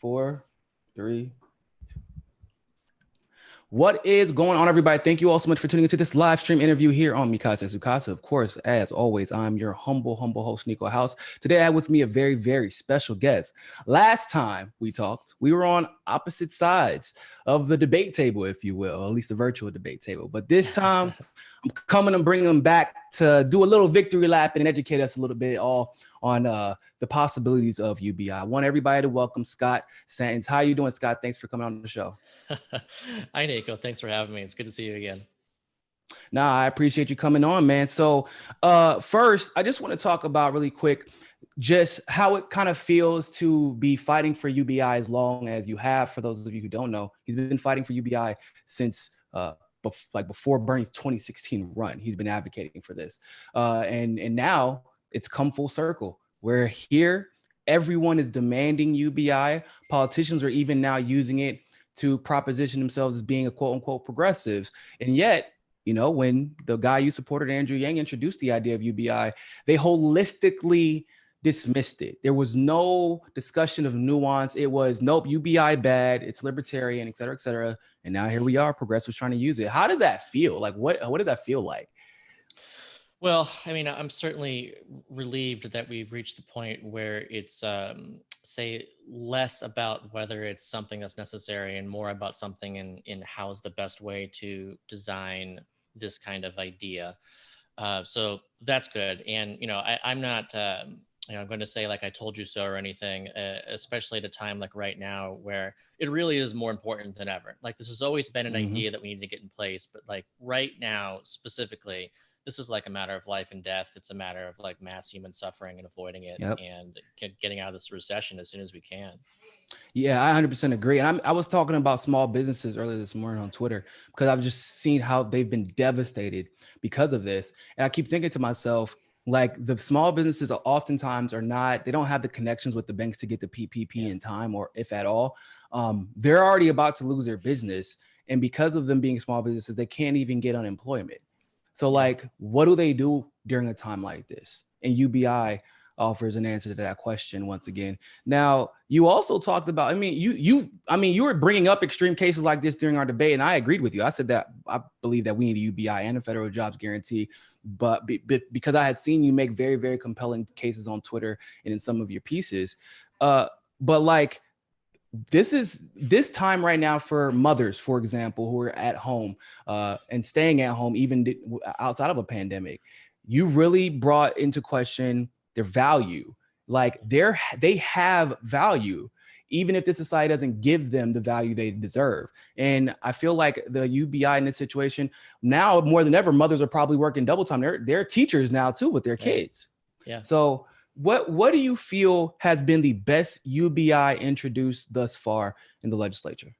4, 3. What is going on, everybody? Thank you all so much for tuning into this live stream interview here on Mikasa Sukasa. Of course, as always, I'm your humble host, Niko House. Today, I have with me a very, very special guest. Last time we talked, we were on opposite sides of the debate table, if you will, or at least the virtual debate table. But this time, I'm coming and bringing them back to do a little victory lap and educate us a little bit all on the possibilities of UBI. I want everybody to welcome Scott Santens. How are you doing, Scott? Thanks for coming on the show. Hi, Niko. Thanks for having me. It's good to see you again. Nah, I appreciate you coming on, man. So first, I just want to talk about really quick just how it kind of feels to be fighting for UBI as long as you have. For those of you who don't know, he's been fighting for UBI since before Bernie's 2016 run. He's been advocating for this. And now it's come full circle. We're here. Everyone is demanding UBI. Politicians are even now using it to proposition themselves as being a quote unquote progressive. And yet, you know, when the guy you supported, Andrew Yang, introduced the idea of UBI, they holistically dismissed it. There was no discussion of nuance. It was, nope, UBI bad, it's libertarian, et cetera, et cetera. And now here we are, progressives trying to use it. How does that feel? Like, what does that feel like? Well, I mean, I'm certainly relieved that we've reached the point where it's, say, less about whether it's something that's necessary and more about something in how's the best way to design this kind of idea. So that's good. And, you know, I'm not, I'm going to say like I told you so or anything, especially at a time like right now where it really is more important than ever. Like this has always been an idea that we need to get in place, but like right now specifically, this is like a matter of life and death. It's a matter of like mass human suffering and avoiding it and getting out of this recession as soon as we can. Yeah, I 100% agree. And I was talking about small businesses earlier this morning on Twitter because I've just seen how they've been devastated because of this. And I keep thinking to myself, like the small businesses are oftentimes they don't have the connections with the banks to get the PPP in time, or if at all. They're already about to lose their business. And because of them being small businesses, they can't even get unemployment. So like, what do they do during a time like this? And UBI offers an answer to that question once again. Now, you also talked about, I mean, you were bringing up extreme cases like this during our debate, and I agreed with you. I said that I believe that we need a UBI and a federal jobs guarantee, but because I had seen you make very, very compelling cases on Twitter and in some of your pieces. But like, this time right now for mothers, for example, who are at home and staying at home, even outside of a pandemic, you really brought into question their value. Like they have value, even if the society doesn't give them the value they deserve. And I feel like the UBI in this situation now more than ever, mothers are probably working double time. They're teachers now too with their kids. Yeah. So what do you feel has been the best UBI introduced thus far in the legislature?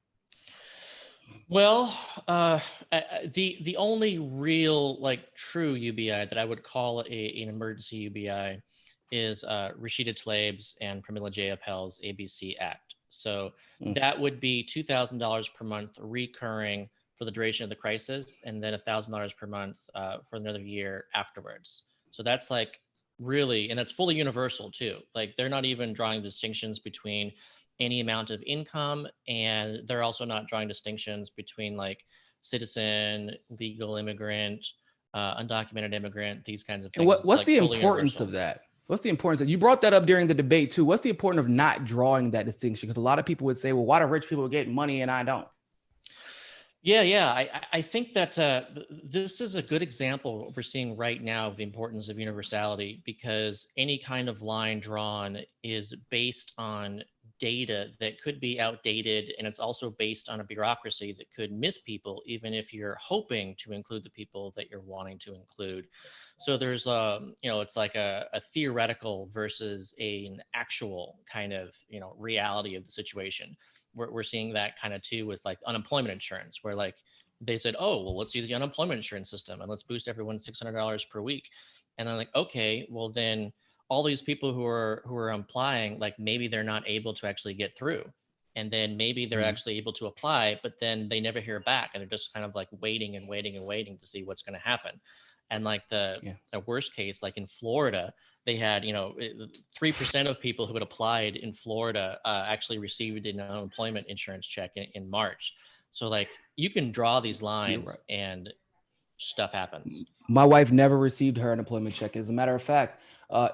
Well, the only real like true UBI that I would call an emergency UBI is Rashida Tlaib's and Pramila Jayapal's ABC Act. So that would be $2,000 per month recurring for the duration of the crisis, and then $1,000 per month for another year afterwards. So that's like really, and that's fully universal too. Like they're not even drawing distinctions between any amount of income, and they're also not drawing distinctions between like citizen, legal immigrant, undocumented immigrant, these kinds of things. And what's the importance of that? What's the importance? You brought that up during the debate too. What's the importance of not drawing that distinction? Because a lot of people would say, well, why do rich people get money and I don't? Yeah. I think that this is a good example of what we're seeing right now of the importance of universality, because any kind of line drawn is based on data that could be outdated, and it's also based on a bureaucracy that could miss people, even if you're hoping to include the people that you're wanting to include. So there's it's like a theoretical versus an actual kind of reality of the situation. We're seeing that kind of too with like unemployment insurance, where like they said, oh well, let's use the unemployment insurance system and let's boost everyone $600 per week, and then like, okay, well then all these people who are applying, like maybe they're not able to actually get through, and then maybe they're actually able to apply, but then they never hear back, and they're just kind of like waiting and waiting and waiting to see what's going to happen. And like the worst case, like in Florida, they had, 3% of people who had applied in Florida actually received an unemployment insurance check in March. So like you can draw these lines and stuff happens. My wife never received her unemployment check. As a matter of fact,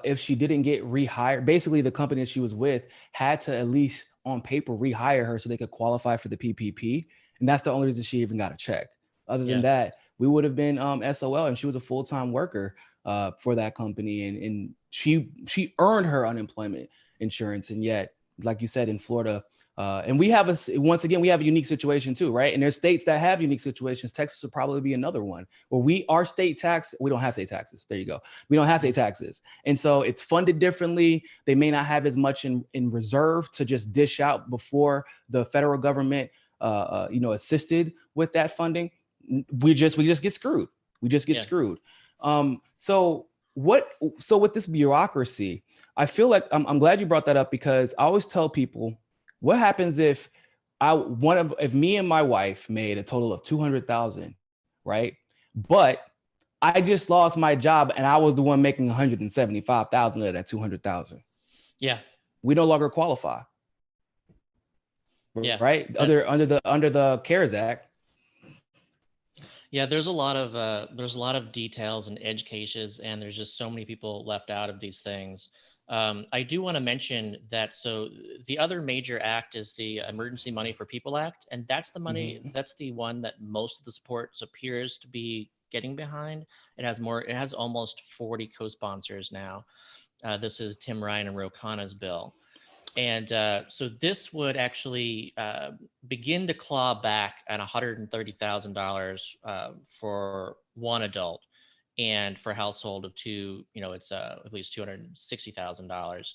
if she didn't get rehired, basically the company that she was with had to at least on paper rehire her so they could qualify for the PPP. And that's the only reason she even got a check. Other than that, we would have been SOL, and she was a full-time worker for that company. And she earned her unemployment insurance. And yet, like you said, in Florida, and we have once again, we have a unique situation too, right? And there's states that have unique situations. Texas would probably be another one where our state tax, we don't have state taxes. There you go. We don't have state taxes. And so it's funded differently. They may not have as much in reserve to just dish out before the federal government, assisted with that funding. We just get screwed. We just get screwed. So with this bureaucracy, I feel like I'm glad you brought that up, because I always tell people, what happens if if me and my wife made a total of 200,000, right? But I just lost my job and I was the one making 175,000 of that 200,000. Yeah. We no longer qualify. Yeah. Right? Under the CARES Act. Yeah, there's a lot of details and edge cases, and there's just so many people left out of these things. I do want to mention that. So the other major act is the Emergency Money for People Act. And that's the money, that's the one that most of the support appears to be getting behind. It has almost 40 co-sponsors now. This is Tim Ryan and Ro Khanna's bill. And so this would actually begin to claw back at $130,000 for one adult. And for a household of two, it's at least $260,000.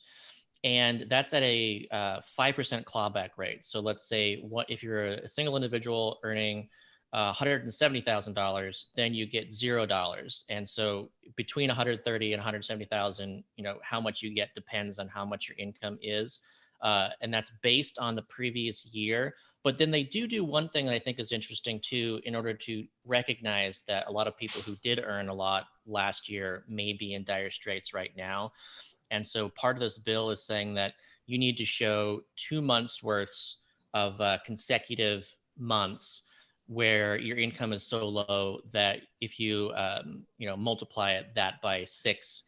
And that's at a 5% clawback rate. So let's say if you're a single individual earning $170,000, then you get $0. And so between 130 and 170,000, how much you get depends on how much your income is. And that's based on the previous year. But then they do one thing that I think is interesting too, in order to recognize that a lot of people who did earn a lot last year may be in dire straits right now. And so part of this bill is saying that you need to show 2 months worth of consecutive months where your income is so low that if you, multiply that by 6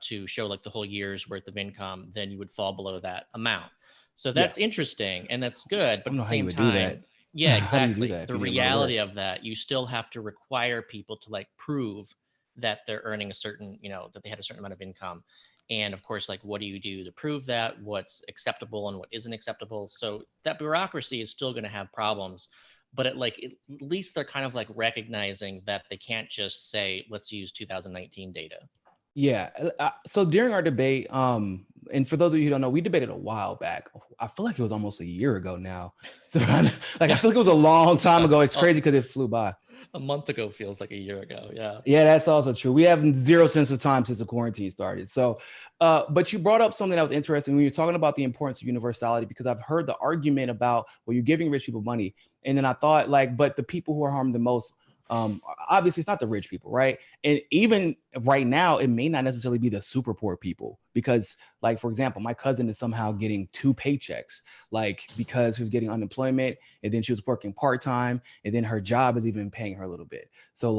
to show like the whole year's worth of income, then you would fall below that amount. So that's interesting and that's good. But at the same time, yeah, exactly. The reality of that, you still have to require people to like prove that they're earning a certain, that they had a certain amount of income. And of course, like, what do you do to prove that? What's acceptable and what isn't acceptable? So that bureaucracy is still going to have problems. But at least they're kind of like recognizing that they can't just say, let's use 2019 data. Yeah. So during our debate, and for those of you who don't know, we debated a while back. I feel like it was almost a year ago now. So I feel like it was a long time ago. It's crazy because it flew by. A month ago feels like a year ago. Yeah. Yeah, that's also true. We have zero sense of time since the quarantine started. So, but you brought up something that was interesting when you're talking about the importance of universality, because I've heard the argument about, well, you're giving rich people money. And then I thought but the people who are harmed the most, obviously it's not the rich people, right? And even right now, it may not necessarily be the super poor people, because like, for example, my cousin is somehow getting 2 paychecks, because she was getting unemployment and then she was working part-time and then her job is even paying her a little bit. So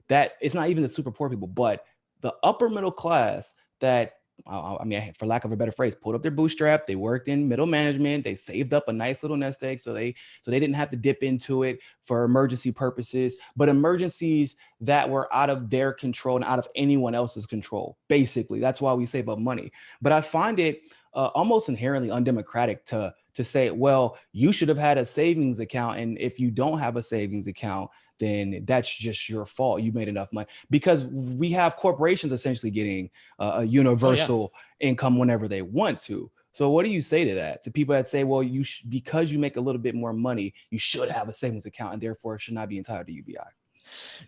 that, it's not even the super poor people, but the upper middle class that, for lack of a better phrase, pulled up their bootstrap. They worked in middle management. They saved up a nice little nest egg, so they didn't have to dip into it for emergency purposes, but emergencies that were out of their control and out of anyone else's control. Basically, that's why we save up money. But I find it almost inherently undemocratic to say, well, you should have had a savings account, and if you don't have a savings account, then that's just your fault. You made enough money, because we have corporations essentially getting a universal income whenever they want to. So what do you say to that? To people that say, well, because you make a little bit more money, you should have a savings account and therefore should not be entitled to UBI.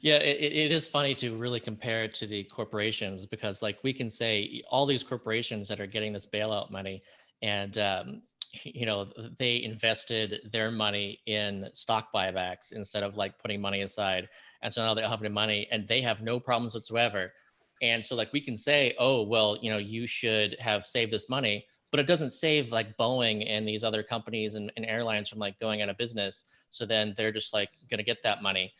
Yeah, it is funny to really compare it to the corporations, because we can say all these corporations that are getting this bailout money, and they invested their money in stock buybacks instead of putting money aside. And so now they have the money and they have no problems whatsoever. And so like we can say, oh, well, you know, you should have saved this money, but it doesn't save like Boeing and these other companies and airlines from like going out of business. So then they're just like going to get that money.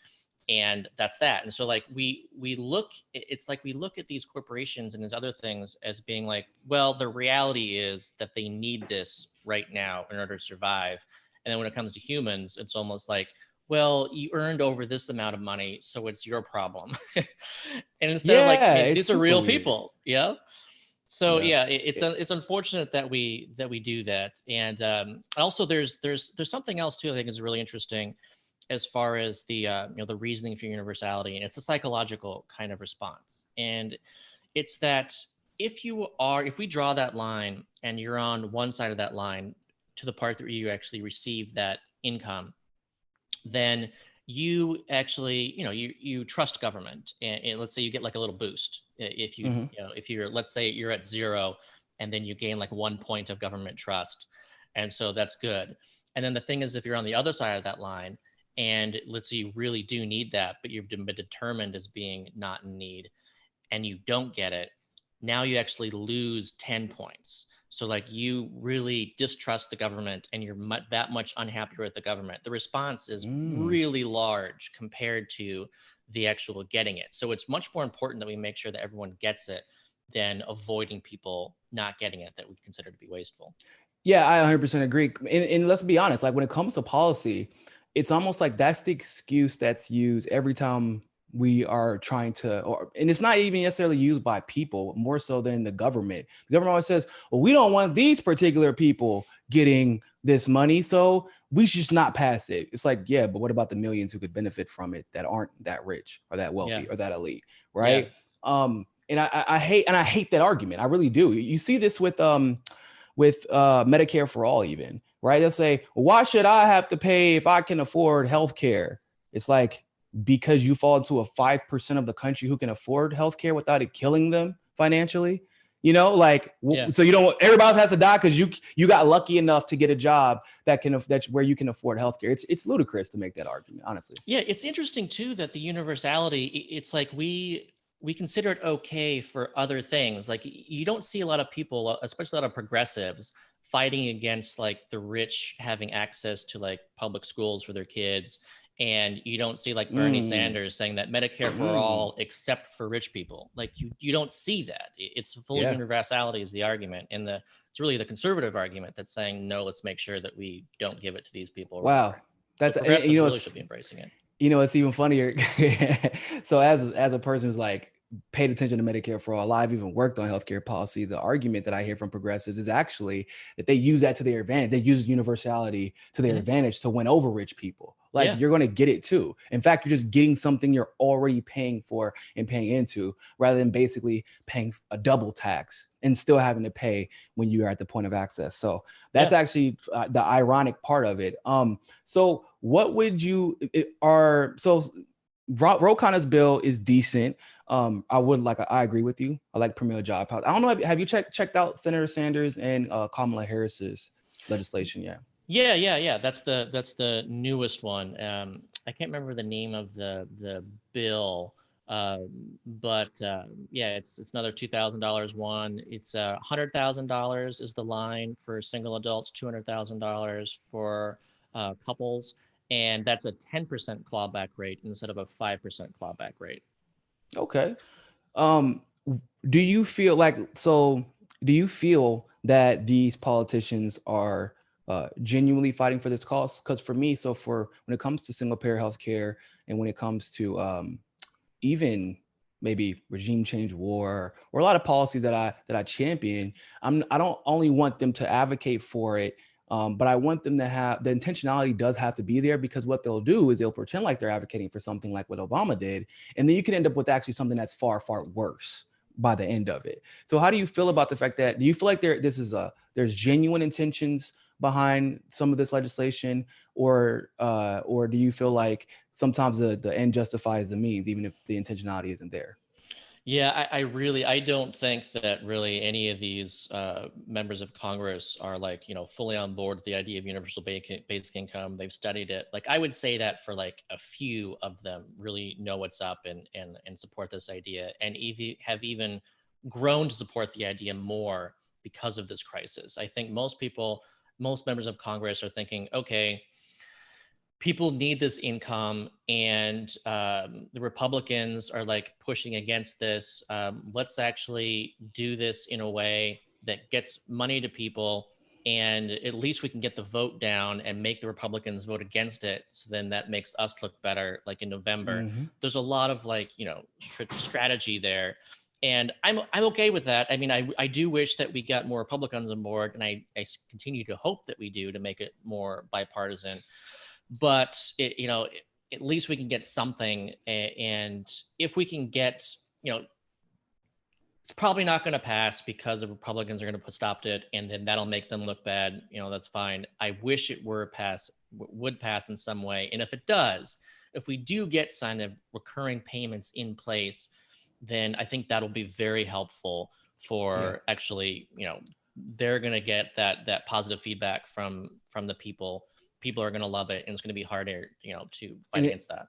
And that's that. And so like we look, it's like we look at these corporations and these other things as being like, well, the reality is that they need this right now in order to survive. And then when it comes to humans, it's almost like, well, you earned over this amount of money, so it's your problem. And instead of like, hey, it's these are super real weird. people. Yeah. So Yeah. yeah, it's unfortunate that we do that. And also there's something else too I think is really interesting as far as the you know, the reasoning for universality, and it's a psychological kind of response. And it's that if we draw that line and you're on one side of that line to the part that you actually receive that income, then you actually, you know, you trust government, and let's say you get like a little boost if you, Mhm. you know, if you're, let's say you're at 0 and then you gain like 1 point of government trust, and so that's good. And then the thing is, if you're on the other side of that line and let's say you really do need that, but you've been determined as being not in need, and you don't get it, now you actually lose 10 points. So like you really distrust the government and you're that much unhappier with the government. The response is Mm. really large compared to the actual getting it. So it's much more important that we make sure that everyone gets it than avoiding people not getting it that we consider to be wasteful. Yeah, I 100% agree. And let's be honest, like when it comes to policy, it's almost like that's the excuse that's used every time we are trying to, or and it's not even necessarily used by people, more so than the government. The government always says, well, we don't want these particular people getting this money, so we should just not pass it. It's like, yeah, but what about the millions who could benefit from it that aren't that rich or that Yeah. wealthy or that elite, Yeah. right? And I hate that argument. I really do. You see this with Medicare for all, even, right? They'll say, well, why should I have to pay if I can afford healthcare? It's like, because you fall into a 5% of the country who can afford healthcare without it killing them financially. You know, like, Yeah. so you don't, everybody else has to die because you got lucky enough to get a job that's where you can afford healthcare. It's ludicrous to make that argument, honestly. Yeah, it's interesting too that the universality, it's like we consider it okay for other things. Like you don't see a lot of people, especially a lot of progressives, fighting against like the rich having access to like public schools for their kids. And you don't see like Bernie Mm, Sanders saying that Medicare for mm, all except for rich people. Like you don't see that. It's full yeah. universality is the argument. And it's really the conservative argument that's saying, no, let's make sure that we don't give it to these people or Wow. whatever. So That's, and progressives really should be embracing it. it's even funnier. So as a person who's like paid attention to Medicare for all, I've even worked on healthcare policy. The argument that I hear from progressives is actually that they use that to their advantage. They use universality to their Mhm. advantage to win over rich people. Like, Yeah. you're going to get it too. In fact, you're just getting something you're already paying for and paying into, rather than basically paying a double tax and still having to pay when you are at the point of access. So that's Yeah. actually the ironic part of it. So what would you are so Ro Connor's bill is decent. I agree with you. I like premier job. I don't know. Have you checked out Senator Sanders and Kamala Harris's legislation yet? Yeah. That's the newest one. I can't remember the name of the bill, but yeah, it's another $2,000 one. It's $100,000 is the line for single adults, $200,000 for couples, and that's a 10% clawback rate instead of a 5% clawback rate. Okay. Um, do you feel like so? Do you feel that these politicians are genuinely fighting for this cause? Because for me, so for when it comes to single payer healthcare and when it comes to even maybe regime change war or a lot of policies that I champion, I don't only want them to advocate for it, but I want them to have the intentionality does have to be there, because what they'll do is they'll pretend like they're advocating for something like what Obama did, and then you can end up with actually something that's far, far worse by the end of it. So how do you feel about the fact that, do you feel like there's genuine intentions behind some of this legislation, or do you feel like sometimes the end justifies the means, even if the intentionality isn't there? Yeah, I don't think that really any of these members of Congress are like, fully on board with the idea of universal basic income. They've studied it. Like, I would say that for like a few of them really know what's up and support this idea, and have even grown to support the idea more because of this crisis. I think most members of Congress are thinking, okay, people need this income, and the Republicans are like pushing against this. Let's actually do this in a way that gets money to people, and at least we can get the vote down and make the Republicans vote against it, so then that makes us look better like in November. Mm-hmm. There's a lot of like, strategy there, and I'm okay with that. I mean, I do wish that we got more Republicans on board, and I continue to hope that we do, to make it more bipartisan. But at least we can get something. And if we can get, it's probably not going to pass because the Republicans are going to stop it, and then that'll make them look bad. That's fine. I wish it would pass in some way. And if it does, if we do get kind of recurring payments in place, then I think that'll be very helpful for actually, they're going to get that positive feedback from the people. People are going to love it, and it's going to be harder, to fight against that.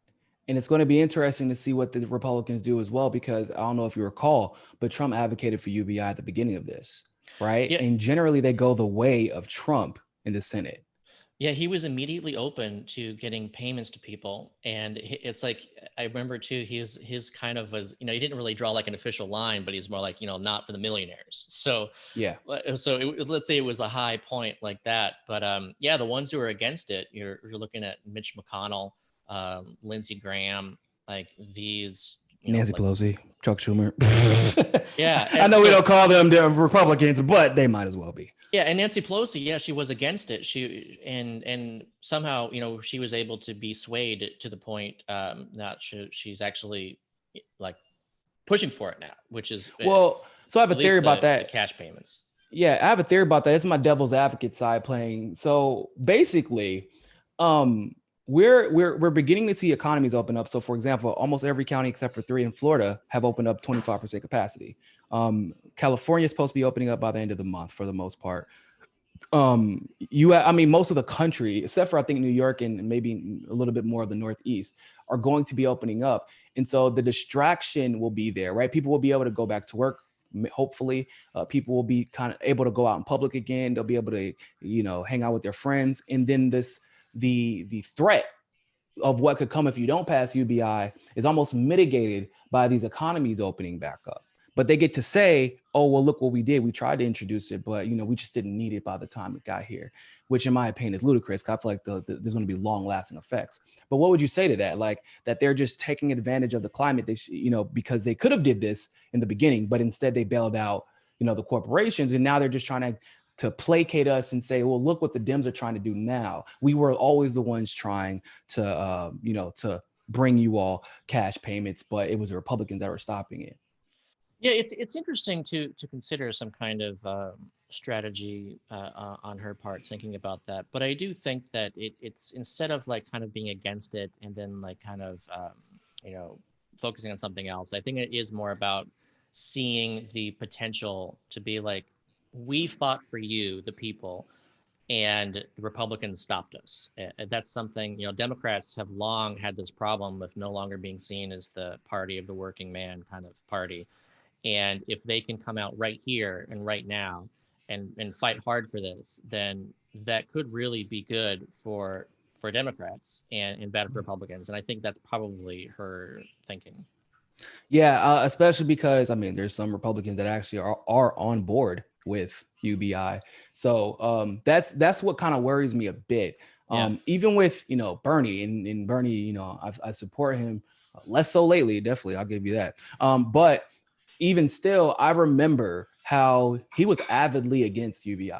And it's going to be interesting to see what the Republicans do as well, because I don't know if you recall, but Trump advocated for UBI at the beginning of this, right? Yeah. And generally they go the way of Trump in the Senate. Yeah, he was immediately open to getting payments to people. And it's like, I remember too, his kind of was, he didn't really draw like an official line, but he's more like, not for the millionaires. So yeah. So let's say it was a high point like that. But yeah, the ones who are against it, you're looking at Mitch McConnell, Lindsey Graham, like these. Nancy Pelosi, Chuck Schumer. Yeah. I know we don't call them the Republicans, but they might as well be. Yeah, and Nancy Pelosi, yeah, she was against it. And somehow, she was able to be swayed to the point that she's actually like pushing for it now, which is well. So I have a theory about that. The cash payments. Yeah, I have a theory about that. It's my devil's advocate side playing. So basically, we're beginning to see economies open up. So for example, almost every county except for 3 in Florida have opened up 25% capacity. California is supposed to be opening up by the end of the month for the most part. Most of the country, except for I think New York and maybe a little bit more of the Northeast, are going to be opening up. And so the distraction will be there, right? People will be able to go back to work. Hopefully, people will be kind of able to go out in public again. They'll be able to, hang out with their friends. And then the threat of what could come if you don't pass UBI is almost mitigated by these economies opening back up. But they get to say, oh, well, look what we did. We tried to introduce it, but, we just didn't need it by the time it got here, which in my opinion is ludicrous. I feel like there's going to be long lasting effects. But what would you say to that? Like that they're just taking advantage of the climate, because they could have did this in the beginning, but instead they bailed out, the corporations. And now they're just trying to placate us and say, well, look what the Dems are trying to do now. We were always the ones trying to, to bring you all cash payments, but it was the Republicans that were stopping it. Yeah, it's interesting to consider some kind of strategy on her part, thinking about that. But I do think that it's instead of like kind of being against it and then like kind of focusing on something else, I think it is more about seeing the potential to be like, we fought for you, the people, and the Republicans stopped us. That's something, Democrats have long had this problem with no longer being seen as the party of the working man kind of party. And if they can come out right here and right now and fight hard for this, then that could really be good for Democrats and bad for Republicans. And I think that's probably her thinking. Yeah, especially because, there's some Republicans that actually are on board with UBI. So that's what kind of worries me a bit. Even with, Bernie and Bernie, I support him less so lately. Definitely. I'll give you that. But even still, I remember how he was avidly against UBI.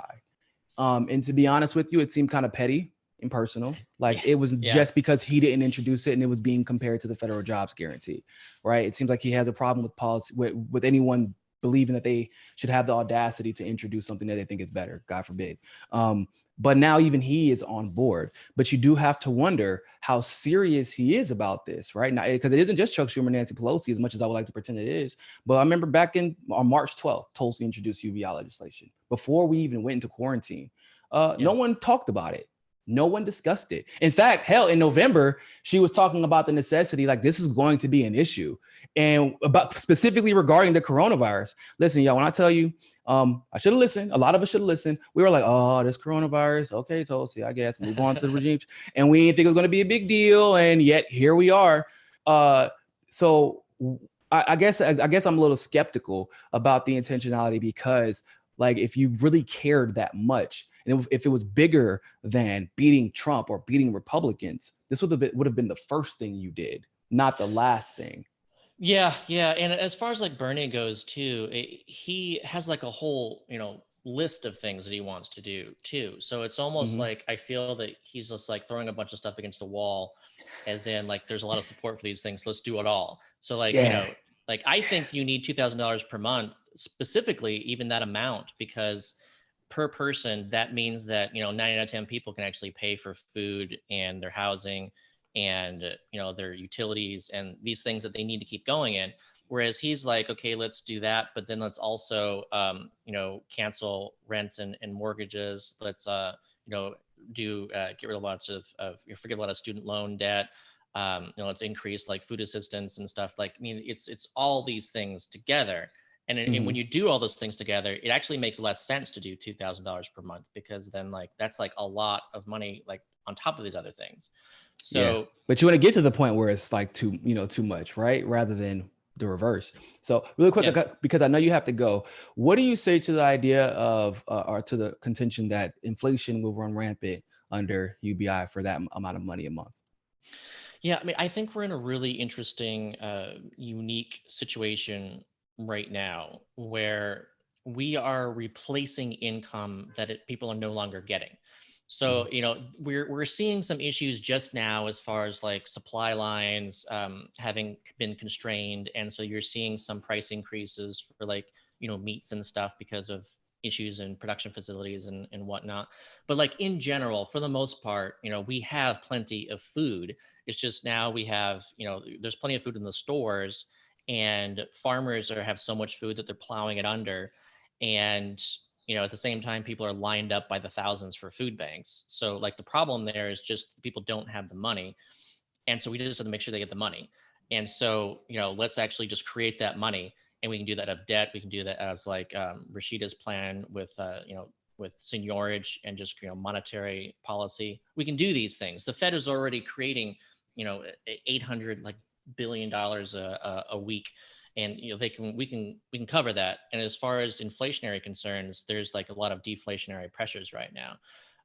And to be honest with you, it seemed kind of petty and personal. Like it was just because he didn't introduce it and it was being compared to the federal jobs guarantee, right? It seems like he has a problem with policy with anyone believing that they should have the audacity to introduce something that they think is better, God forbid. But now even he is on board. But you do have to wonder how serious he is about this, right? Now, because it isn't just Chuck Schumer, Nancy Pelosi, as much as I would like to pretend it is. But I remember back on March 12th, Tulsi introduced UBI legislation before we even went into quarantine. No one talked about it. No one discussed it. In fact, hell, in November, she was talking about the necessity, like this is going to be an issue. And about specifically regarding the coronavirus. Listen, y'all, when I tell you, I should have listened. A lot of us should have listened. We were like, oh, this coronavirus. Okay, Tulsi, I guess move on to the regime. And we didn't think it was going to be a big deal. And yet here we are. So I guess I'm a little skeptical about the intentionality, because like if you really cared that much, and if it was bigger than beating Trump or beating Republicans, this would have been the first thing you did, not the last thing. Yeah. And as far as like Bernie goes too, he has like a whole, list of things that he wants to do too. So it's almost like I feel that he's just like throwing a bunch of stuff against the wall, as in like there's a lot of support for these things. Let's do it all. So like, like I think you need $2,000 per month, specifically even that amount, because per person, that means that, 9 out of 10 people can actually pay for food and their housing and, their utilities and these things that they need to keep going in. Whereas he's like, okay, let's do that. But then let's also, cancel rent and mortgages. Let's, do get rid of lots of forget a lot of student loan debt. Let's increase like food assistance and stuff. Like, I mean, it's all these things together. And when you do all those things together, it actually makes less sense to do $2,000 per month, because then like that's like a lot of money, like on top of these other things. So, but you want to get to the point where it's like too much, right? Rather than the reverse. So really quick, because I know you have to go. What do you say to the idea of, or to the contention that inflation will run rampant under UBI for that amount of money a month? Yeah, I mean, I think we're in a really interesting, unique situation right now where we are replacing income that people are no longer getting. So, we're seeing some issues just now as far as like supply lines having been constrained. And so you're seeing some price increases for like, meats and stuff because of issues in production facilities and whatnot. But like in general, for the most part, we have plenty of food. It's just now we have, there's plenty of food in the stores, and farmers have so much food that they're plowing it under. And at the same time, people are lined up by the thousands for food banks. So like the problem there is just people don't have the money. And so we just have to make sure they get the money. And so, let's actually just create that money. And we can do that of debt. We can do that as like Rashida's plan with, with seniorage and just, monetary policy. We can do these things. The Fed is already creating, $800 billion a week. And we can cover that. And as far as inflationary concerns, there's like a lot of deflationary pressures right now.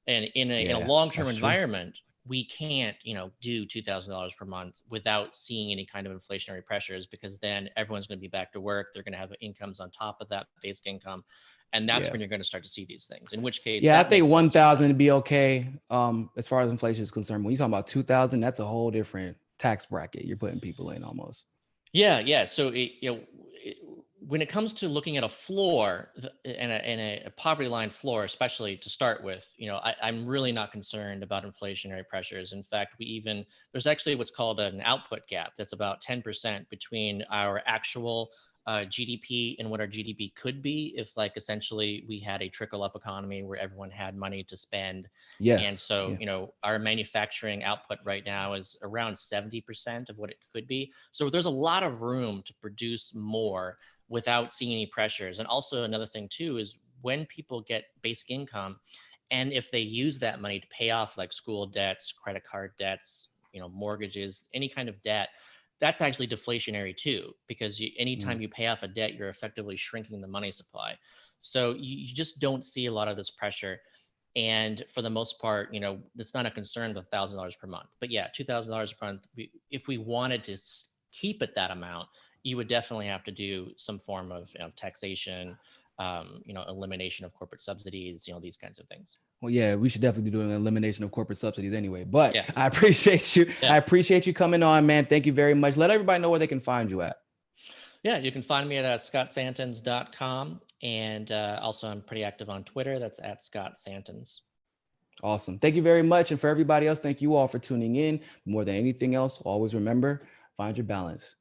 And in a long-term environment, we can't do $2,000 per month without seeing any kind of inflationary pressures, because then everyone's going to be back to work. They're going to have incomes on top of that basic income. And that's when you're going to start to see these things, in which case, I think 1,000 would be okay. As far as inflation is concerned, when you're talking about 2,000, that's a whole different tax bracket you're putting people in almost. Yeah. So when it comes to looking at a floor and a poverty line floor, especially to start with, I'm really not concerned about inflationary pressures. In fact, there's actually what's called an output gap that's about 10% between our actual GDP and what our GDP could be if, like, essentially we had a trickle up economy where everyone had money to spend. Yes. And so, our manufacturing output right now is around 70% of what it could be. So there's a lot of room to produce more without seeing any pressures. And also another thing too is when people get basic income, and if they use that money to pay off like school debts, credit card debts, mortgages, any kind of debt, that's actually deflationary too, because anytime you pay off a debt, you're effectively shrinking the money supply. So you just don't see a lot of this pressure. And for the most part, it's not a concern with $1,000 per month. But yeah, $2,000 per month, if we wanted to keep it that amount, you would definitely have to do some form of taxation, elimination of corporate subsidies, these kinds of things. Well, yeah, we should definitely be doing an elimination of corporate subsidies anyway. But I appreciate you. I appreciate you coming on, man. Thank you very much. Let everybody know where they can find you at. Yeah, you can find me at scottsantens.com. And also, I'm pretty active on Twitter. That's at Scott Santens. Awesome. Thank you very much. And for everybody else, thank you all for tuning in. More than anything else, always remember, find your balance.